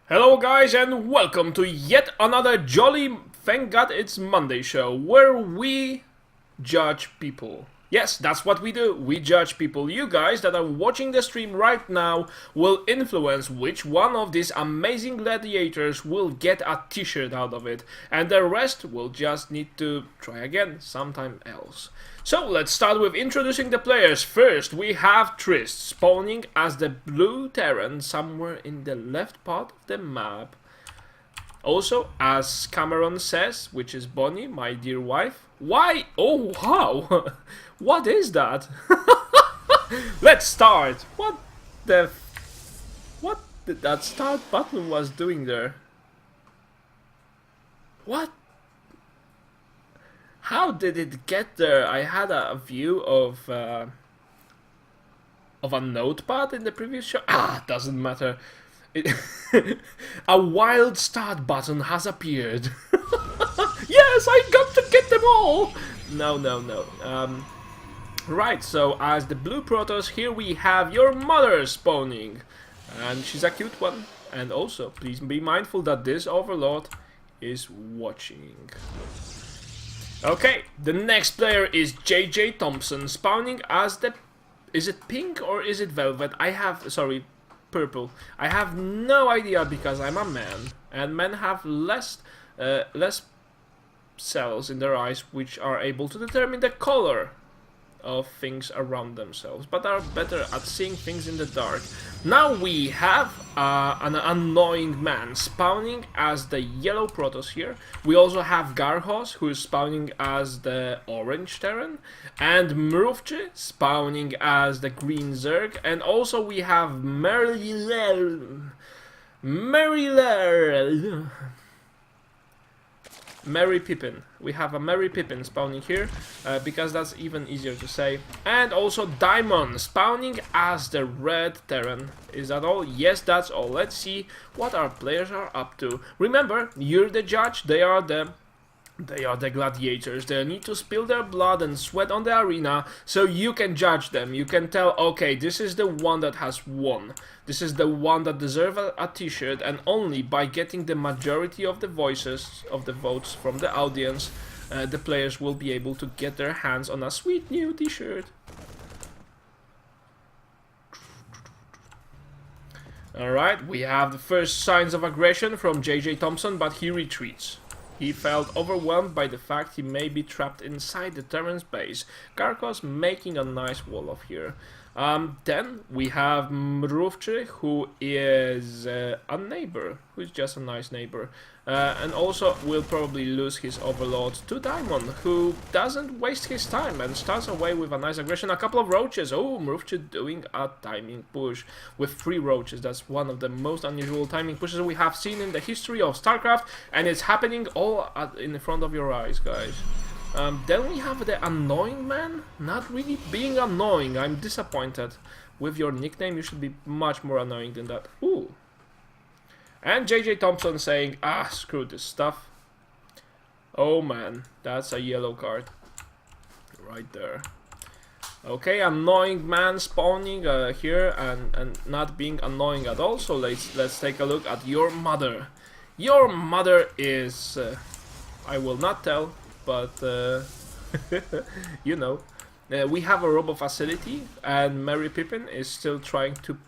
Hello guys and welcome to yet another jolly thank god it's Monday show where we judge people. Yes, that's what we do. We judge people. You guys that are watching the stream right now will influence which one of these amazing gladiators will get a t-shirt out of it, and the rest will just need to try again sometime else. So let's start with introducing the players. First we have Trist spawning as the blue Terran somewhere in the left part of the map. Also, as Cameron says, which is Bonnie, my dear wife. Why? Oh, wow! What is that? Let's start. What did that start button was doing there? What? How did it get there? I had a view of a notepad in the previous show. Doesn't matter. A wild start button has appeared. Yes, I got to get them all! No. Right, so as the blue Protoss, here we have your mother spawning. And she's a cute one. And also, please be mindful that this Overlord is watching. Okay, the next player is JJ Thompson spawning as the... Is it pink or is it velvet? Purple. I have no idea because I'm a man, and men have less cells in their eyes which are able to determine the color of things around themselves, but are better at seeing things in the dark. Now we have an annoying man spawning as the yellow Protoss here. We also have Garhos, who is spawning as the orange Terran, and Mruvchi spawning as the green Zerg, and also we have Mary Pippin. We have a Mary Pippin spawning here, because that's even easier to say. And also Daimon spawning as the red Terran. Is that all? Yes, that's all. Let's see what our players are up to. Remember, you're the judge, they are the gladiators. They need to spill their blood and sweat on the arena so you can judge them. You can tell, okay, this is the one that has won. This is the one that deserves a t-shirt, and only by getting the majority of the votes from the audience, the players will be able to get their hands on a sweet new t-shirt. Alright, we have the first signs of aggression from JJ Thompson, but he retreats. He felt overwhelmed by the fact he may be trapped inside the Terran's base. Garkos making a nice wall off here. Then we have Mruvchi, who is a neighbor, who's just a nice neighbor. And also will probably lose his overlord to Daimon, who doesn't waste his time and starts away with a nice aggression. A couple of roaches. Oh, Mruvchi doing a timing push with 3 roaches. That's one of the most unusual timing pushes we have seen in the history of Starcraft, and it's happening all in front of your eyes, guys. Then we have the annoying man, not really being annoying. I'm disappointed. With your nickname, you should be much more annoying than that. Ooh. And JJ Thompson saying, screw this stuff. Oh man, that's a yellow card. Right there. Okay, annoying man spawning here and not being annoying at all. So let's take a look at your mother. Your mother is... I will not tell, but you know. We have a robo facility, and Mary Pippin is still trying to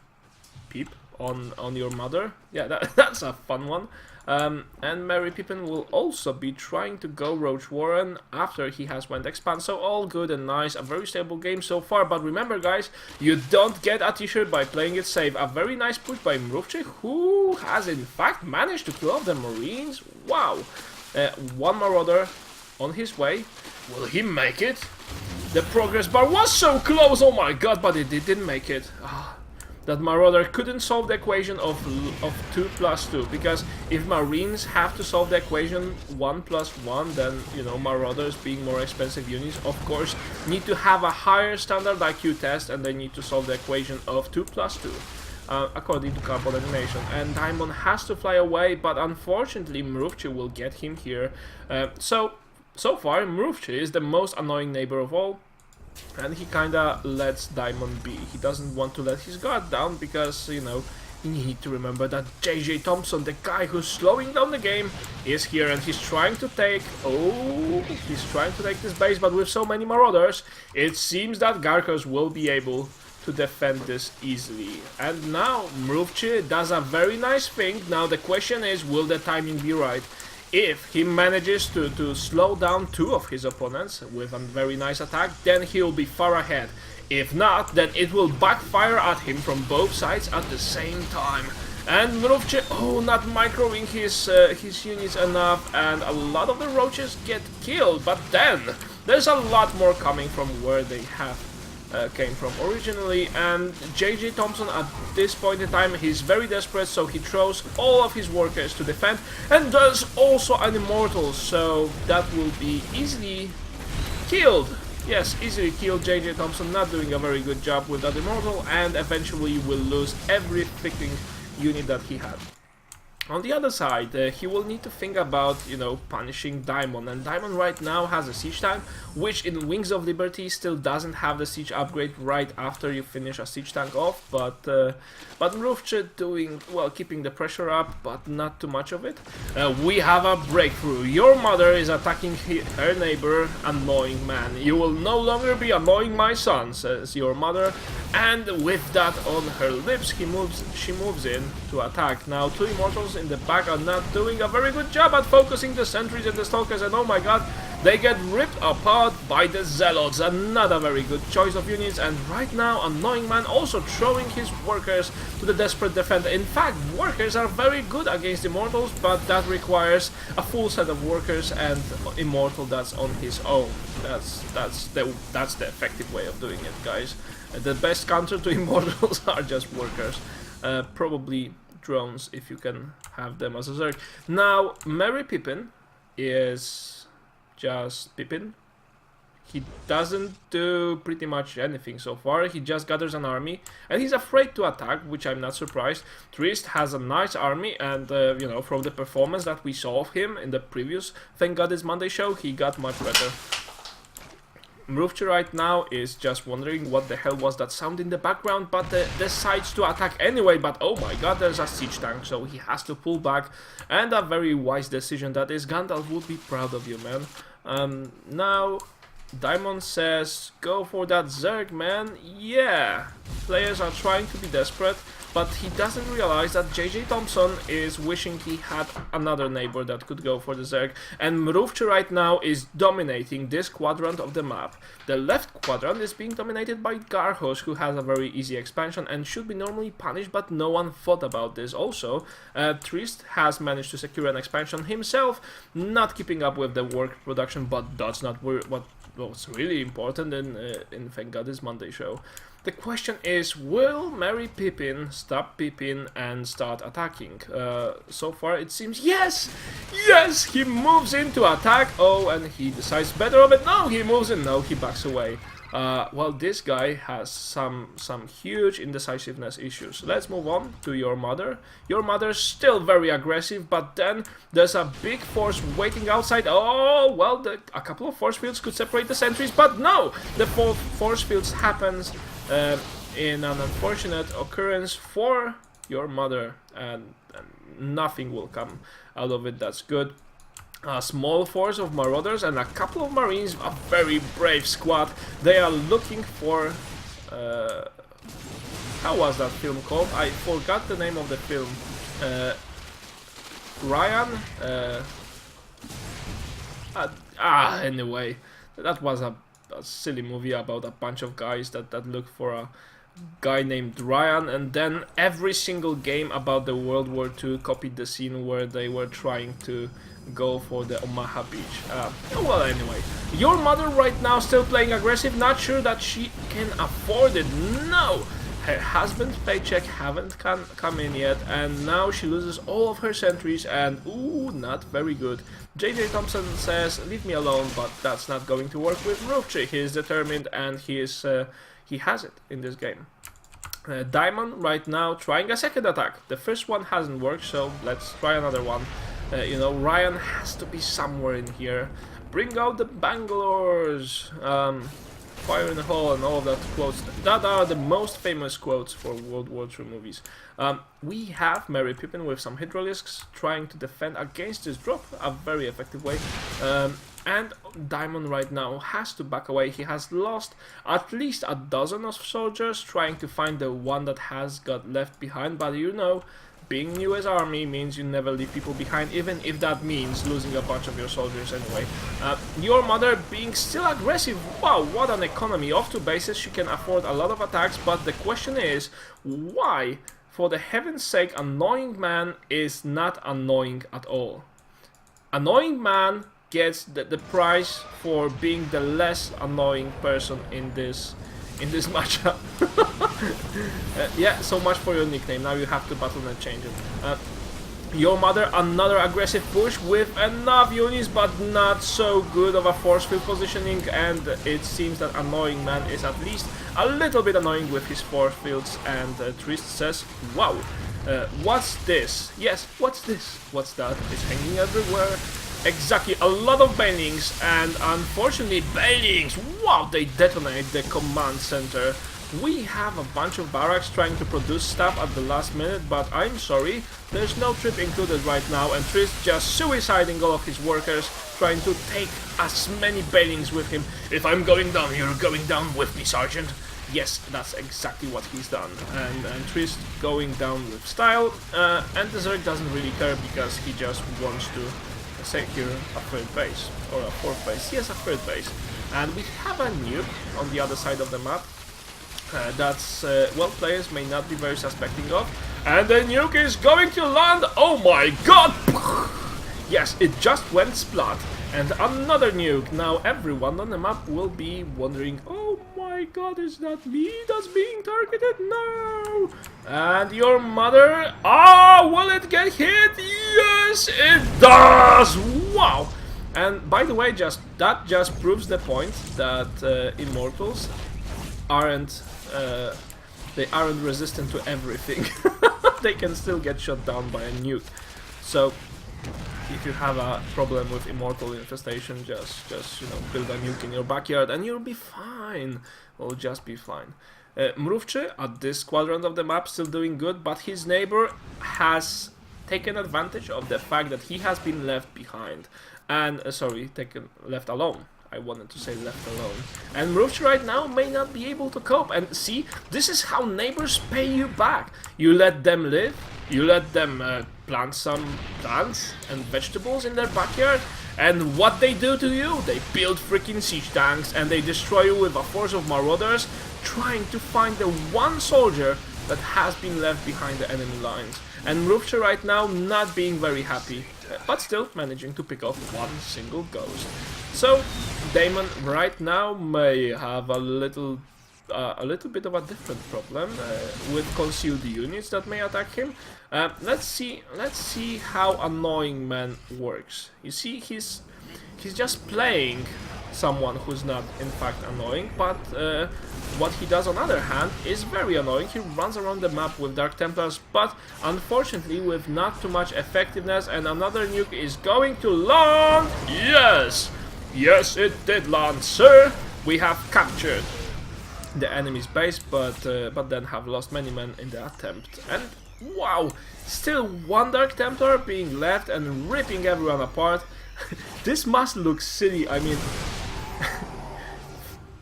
peep on your mother. Yeah, that's a fun one. And Mary Pippin will also be trying to go Roach Warren after he has went expand. So all good and nice, a very stable game so far. But remember guys, you don't get a t-shirt by playing it safe. A very nice push by Mruvchi, who has in fact managed to kill off the Marines. Wow. One Marauder on his way. Will he make it? The progress bar was so close, oh my god, but it didn't make it. That Marauder couldn't solve the equation of 2 plus 2, because if Marines have to solve the equation 1 plus 1, then, you know, Marauders, being more expensive units, of course, need to have a higher standard IQ test, and they need to solve the equation of 2 plus 2. According to cardboard animation, and Daimon has to fly away, but unfortunately Mruvchi will get him here. So far Mruvchi is the most annoying neighbor of all, and he kinda lets Daimon be. He doesn't want to let his guard down because, you know, You need to remember that JJ Thompson, the guy who's slowing down the game, is here and he's trying to take... Oh, he's trying to take this base, but with so many marauders, it seems that Garkos will be able to defend this easily. And now Mruvchi does a very nice thing. Now the question is, will the timing be right? If he manages to slow down two of his opponents with a very nice attack, then he'll be far ahead. If not, then it will backfire at him from both sides at the same time. And Mruvchi, oh, not microing his units enough, and a lot of the roaches get killed. But then there's a lot more coming from where they have came from originally, and JJ Thompson at this point in time, he's very desperate, so he throws all of his workers to defend, and does also an immortal, so that will be easily killed. Yes, easily killed. JJ Thompson not doing a very good job with that immortal, and eventually will lose every freaking unit that he had. On the other side, he will need to think about, you know, punishing Daimon, and Daimon right now has a siege tank, which in Wings of Liberty still doesn't have the siege upgrade right after you finish a siege tank off, but Mruvchi doing, well, keeping the pressure up, but not too much of it. We have a breakthrough. Your mother is attacking her neighbor, annoying man. You will no longer be annoying my son, says your mother, and with that on her lips, she moves in to attack. Now, two immortals in the back are not doing a very good job at focusing the sentries and the stalkers, and oh my god, they get ripped apart by the zealots. And not a very good choice of units, and right now Annoying Man also throwing his workers to the desperate defender. In fact, workers are very good against immortals, but that requires a full set of workers, and immortal that's on his own. That's the effective way of doing it, guys. The best counter to immortals are just workers. Probably drones if you can have them as a Zerg. Now, Merry Pippin is just Pippin. He doesn't do pretty much anything so far. He just gathers an army, and he's afraid to attack, which I'm not surprised. Trist has a nice army, and you know, from the performance that we saw of him in the previous Thank God It's Monday show, he got much better. Mruvchi right now is just wondering what the hell was that sound in the background, but decides to attack anyway. But oh my god, there's a siege tank, so he has to pull back, and a very wise decision that is. Gandalf would be proud of you, man. Now Daimon says, go for that Zerg, man. Yeah, players are trying to be desperate, but he doesn't realize that JJ Thompson is wishing he had another neighbor that could go for the Zerg, and Mruvchi right now is dominating this quadrant of the map. The left quadrant is being dominated by Garhos, who has a very easy expansion and should be normally punished, but no one thought about this. Also, Trist has managed to secure an expansion himself, not keeping up with the work production, but that's not what's really important in Thank God It's Monday show. The question is, will Merry Pippin stop Pippin and start attacking? So far it seems yes! Yes! He moves in to attack. Oh, and he decides better of it. No, he moves in. No, he backs away. Well, this guy has some huge indecisiveness issues. Let's move on to your mother. Your mother's still very aggressive, but then there's a big force waiting outside. Oh, well, a couple of force fields could separate the sentries, but no! The force fields happens in an unfortunate occurrence for your mother, and nothing will come out of it. That's good. A small force of marauders and a couple of marines, a very brave squad. They are looking for how was that film called? I forgot the name of the film. Ryan, anyway, that was a silly movie about a bunch of guys that looked for a guy named Ryan, and then every single game about the World War II copied the scene where they were trying to go for the Omaha Beach. Well, anyway, your mother right now still playing aggressive, not sure that she can afford it. No! Her husband's paycheck haven't come in yet, and now she loses all of her sentries, and ooh, not very good. JJ Thompson says, leave me alone, but that's not going to work with Mruvchi. He is determined, and he has it in this game. Daimon right now trying a second attack. The first one hasn't worked, so let's try another one. You know, Ryan has to be somewhere in here. Bring out the Bangalores. fire in the hole and all of that quotes. That are the most famous quotes for World War II movies. We have Mary Pippin with some hydraulics trying to defend against this drop, a very effective way. And Diamond right now has to back away. He has lost at least a dozen of soldiers trying to find the one that has got left behind, but you know, being new as army means you never leave people behind, even if that means losing a bunch of your soldiers anyway. Your mother being still aggressive. Wow, what an economy. Off to bases, she can afford a lot of attacks, but the question is, why, for the heaven's sake, Annoying Man is not annoying at all? Annoying Man gets the prize for being the less annoying person in this matchup. Yeah, so much for your nickname. Now you have to battle and change it. Your mother, another aggressive push with enough units, but not so good of a force field positioning, and it seems that Annoying Man is at least a little bit annoying with his force fields, and Trist says, wow, what's this? Yes, what's this? What's that? It's hanging everywhere. Exactly, a lot of Banelings, and unfortunately Banelings, wow, they detonate the command center. We have a bunch of barracks trying to produce stuff at the last minute, but I'm sorry, there's no trip included right now, and Trist just suiciding all of his workers, trying to take as many Banelings with him. If I'm going down, you're going down with me, Sergeant. Yes, that's exactly what he's done, and Trist going down with style, and the Zerg doesn't really care because he just wants to secure a third base, or a fourth base, yes, a third base. And we have a nuke on the other side of the map, that's, well, players may not be very suspecting of, and the nuke is going to land, oh my god! Yes, it just went splat, and another nuke. Now everyone on the map will be wondering, oh my god, is that me that's being targeted? No! And your mother, will it get hit? Yes, it does! Wow! And by the way, that just proves the point that Immortals aren't resistant to everything. They can still get shot down by a nuke. So if you have a problem with Immortal infestation, just you know, build a nuke in your backyard and you'll be fine. We'll just be fine. Mrówczy at this quadrant of the map still doing good, but his neighbor has taken advantage of the fact that he has been left behind. And, left alone. I wanted to say left alone. And Mrówczy right now may not be able to cope. And see, this is how neighbors pay you back. You let them live, you let them plant some plants and vegetables in their backyard, and what they do to you? They build freaking siege tanks and they destroy you with a force of marauders, trying to find the one soldier that has been left behind the enemy lines. And Mrówczy right now not being very happy, but still managing to pick off one single ghost. So Damon right now may have a little bit of a different problem with concealed units that may attack him. Let's see how Annoying Man works. You see, he's just playing someone who's not in fact annoying, but what he does on the other hand is very annoying. He runs around the map with Dark Templars, but unfortunately with not too much effectiveness, and another nuke is going to land. Yes! Yes, it did land, sir! We have captured the enemy's base, but then have lost many men in the attempt. And wow! Still one Dark Templar being left and ripping everyone apart. This must look silly, I mean...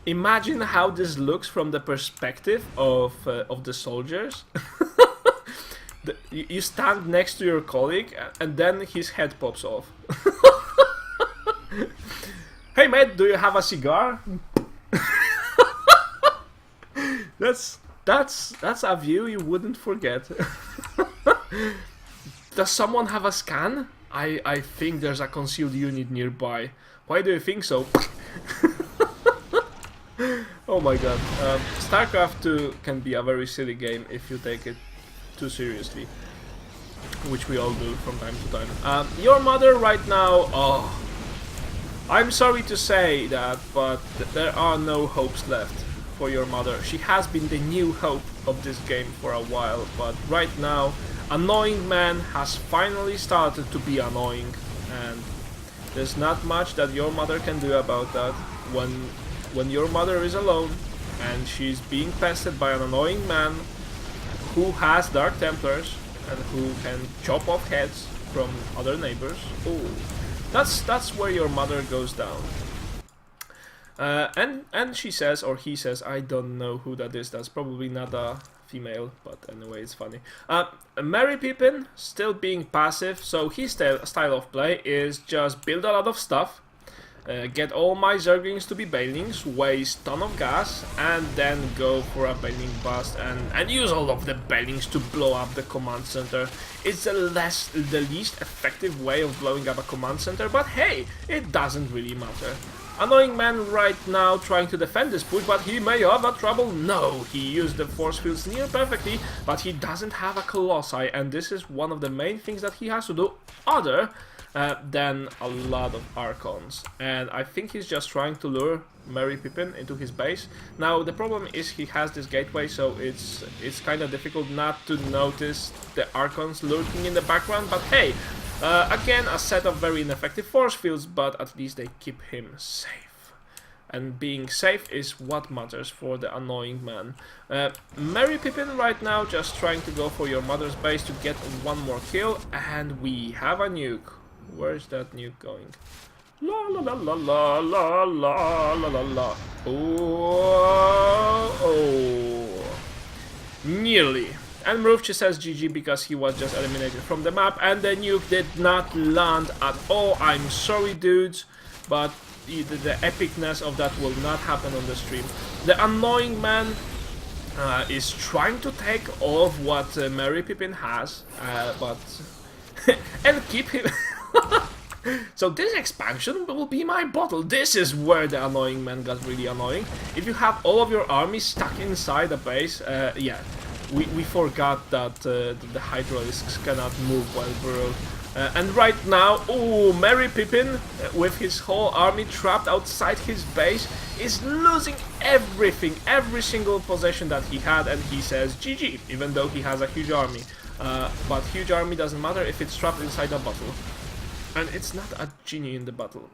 Imagine how this looks from the perspective of the soldiers. You stand next to your colleague and then his head pops off. Hey mate, do you have a cigar? That's a view you wouldn't forget. Does someone have a scan? I think there's a concealed unit nearby. Why do you think so? Oh my god. Starcraft 2 can be a very silly game if you take it too seriously, which we all do from time to time. Your mother right now, oh, I'm sorry to say that, but there are no hopes left for your mother. She has been the new hope of this game for a while, but right now Annoying Man has finally started to be annoying, and there's not much that your mother can do about that. when your mother is alone and she's being pestered by an annoying man who has Dark Templars and who can chop off heads from other neighbors. Ooh, that's where your mother goes down. And she says, or he says, I don't know who that is. That's probably not a female, but anyway, it's funny. Merry Pippin still being passive, so his style of play is just build a lot of stuff, get all my Zerglings to be Banelings, waste ton of gas, and then go for a Baneling bust and use all of the Banelings to blow up the command center. It's the least effective way of blowing up a command center, but hey, it doesn't really matter. Annoying man right now trying to defend this push, but he may have a trouble. No, he used the force fields near perfectly, but he doesn't have a Colossi, and this is one of the main things that he has to do other than a lot of Archons. And I think he's just trying to lure Merry Pippin into his base. Now the problem is he has this gateway, so it's kind of difficult not to notice the Archons lurking in the background, but hey, again, a set of very ineffective force fields, but at least they keep him safe. And being safe is what matters for the annoying man. Merry Pippin right now just trying to go for your mother's base to get one more kill, and we have a nuke. Where's that nuke going? La la la la la la la la la la. Oh. Nearly. And Mruvchi says GG because he was just eliminated from the map, and the nuke did not land at all. I'm sorry, dudes, but the epicness of that will not happen on the stream. The annoying man is trying to take all of what Merry Pippin has, but and keep him. So this expansion will be my bottle. This is where the annoying man got really annoying. If you have all of your army stuck inside a base, yeah. We forgot that the Hydralisks cannot move while burrowed. And right now, oh, Merry Pippin, with his whole army trapped outside his base, is losing everything, every single possession that he had, and he says GG, even though he has a huge army. But huge army doesn't matter if it's trapped inside a bottle. And it's not a genie in the bottle.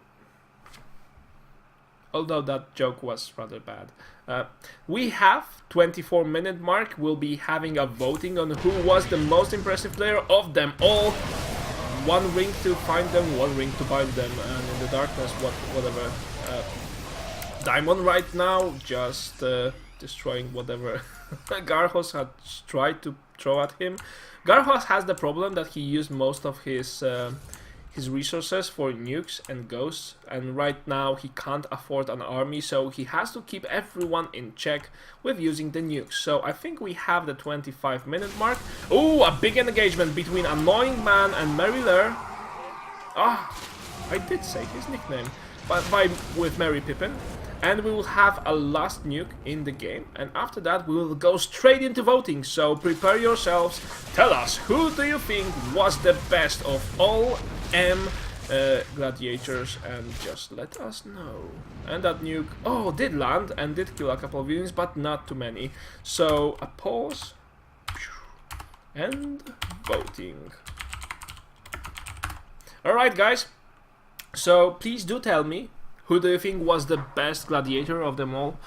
Although that joke was rather bad. We have 24-minute mark. We'll be having a voting on who was the most impressive player of them all. One ring to find them, one ring to bind them, and in the darkness, whatever. Diamond right now just destroying whatever Garhos had tried to throw at him. Garhos has the problem that he used most of his resources for nukes and ghosts, and right now he can't afford an army, so he has to keep everyone in check with using the nukes. So I think we have the 25-minute mark. Oh, a big engagement between Annoying Man and Merryler. Ah, I did say his nickname, but with Merry Pippin. And we will have a last nuke in the game, and after that we will go straight into voting, so prepare yourselves. Tell us, who do you think was the best of all gladiators, and just let us know. And that nuke, oh, did land and did kill a couple of units, but not too many. So a pause and voting. Alright guys, so please do tell me, who do you think was the best gladiator of them all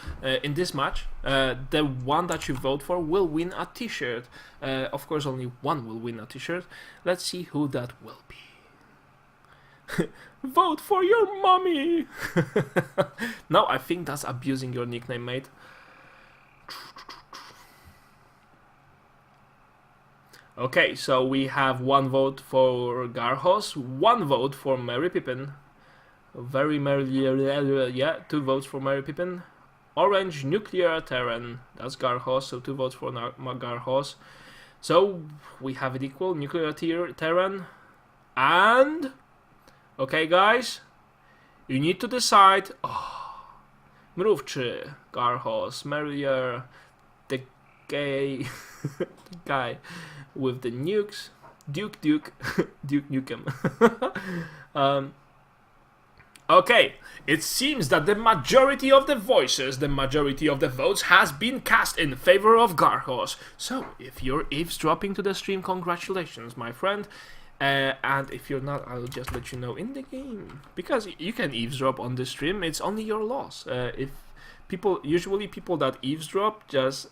in this match? The one that you vote for will win a t-shirt. Of course, only one will win a t-shirt. Let's see who that will be. Vote for your mommy! No, I think that's abusing your nickname, mate. Okay, so we have one vote for Garhos, one vote for Merry Pippin. Very merry, yeah, 2 votes for Merry Pippin. Orange Nuclear Terran, that's Garhos, so 2 votes for Garhos. So we have it equal, Nuclear Terran. And okay guys, you need to decide. Oh, Mruvchi, Garhos, Merrier, the gay the guy with the nukes, Duke Nukem. Okay, it seems that the majority of the voices, the majority of the votes has been cast in favor of Garhos. So, if you're eavesdropping to the stream, congratulations, my friend. And if you're not, I'll just let you know in the game. Because you can eavesdrop on the stream, it's only your loss. usually people that eavesdrop just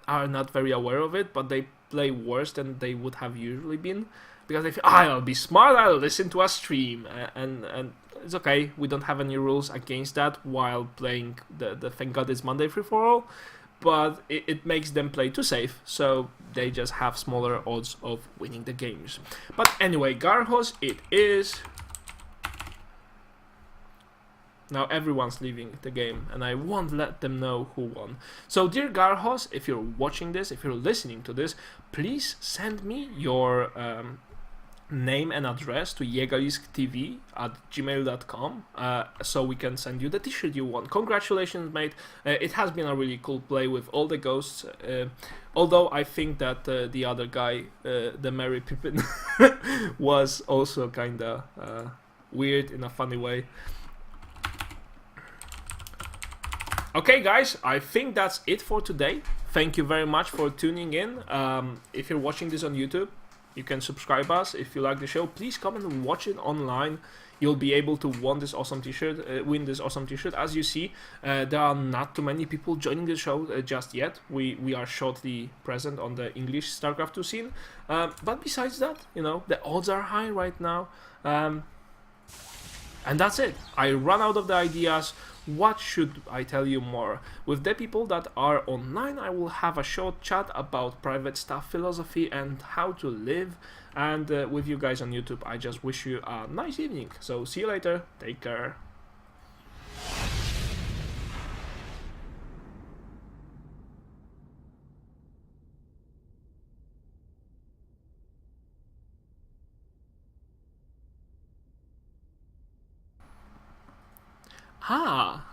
are not very aware of it, but they play worse than they would have usually been, because they feel, I'll be smart, I'll listen to a stream, and it's okay. We don't have any rules against that while playing the Thank God It's Monday free for all, but it makes them play too safe, so they just have smaller odds of winning the games. But anyway, Garhos it is. Now everyone's leaving the game, and I won't let them know who won. So, dear Garhos, if you're watching this, if you're listening to this, please send me your name and address to yegalisktv@gmail.com so we can send you the t-shirt you won. Congratulations, mate. It has been a really cool play with all the ghosts, although I think that the other guy, the Mary Pippin, was also kinda weird in a funny way. Okay, guys, I think that's it for today. Thank you very much for tuning in. If you're watching this on YouTube, you can subscribe us. If you like the show, please come and watch it online. You'll be able to win this awesome t-shirt. As you see, there are not too many people joining the show just yet. We are shortly present on the English Starcraft 2 scene. But besides that, you know, the odds are high right now. And that's it. I run out of the ideas. What should I tell you more? With the people that are online, I will have a short chat about private stuff, philosophy, and how to live. And with you guys on YouTube, I just wish you a nice evening. So see you later. Take care.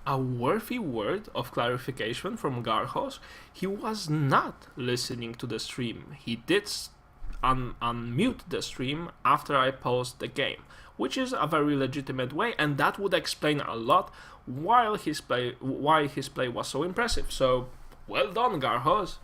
A worthy word of clarification from Garhos. He was not listening to the stream. He did unmute the stream after I paused the game, which is a very legitimate way, and that would explain a lot why his play was so impressive. So, well done, Garhos.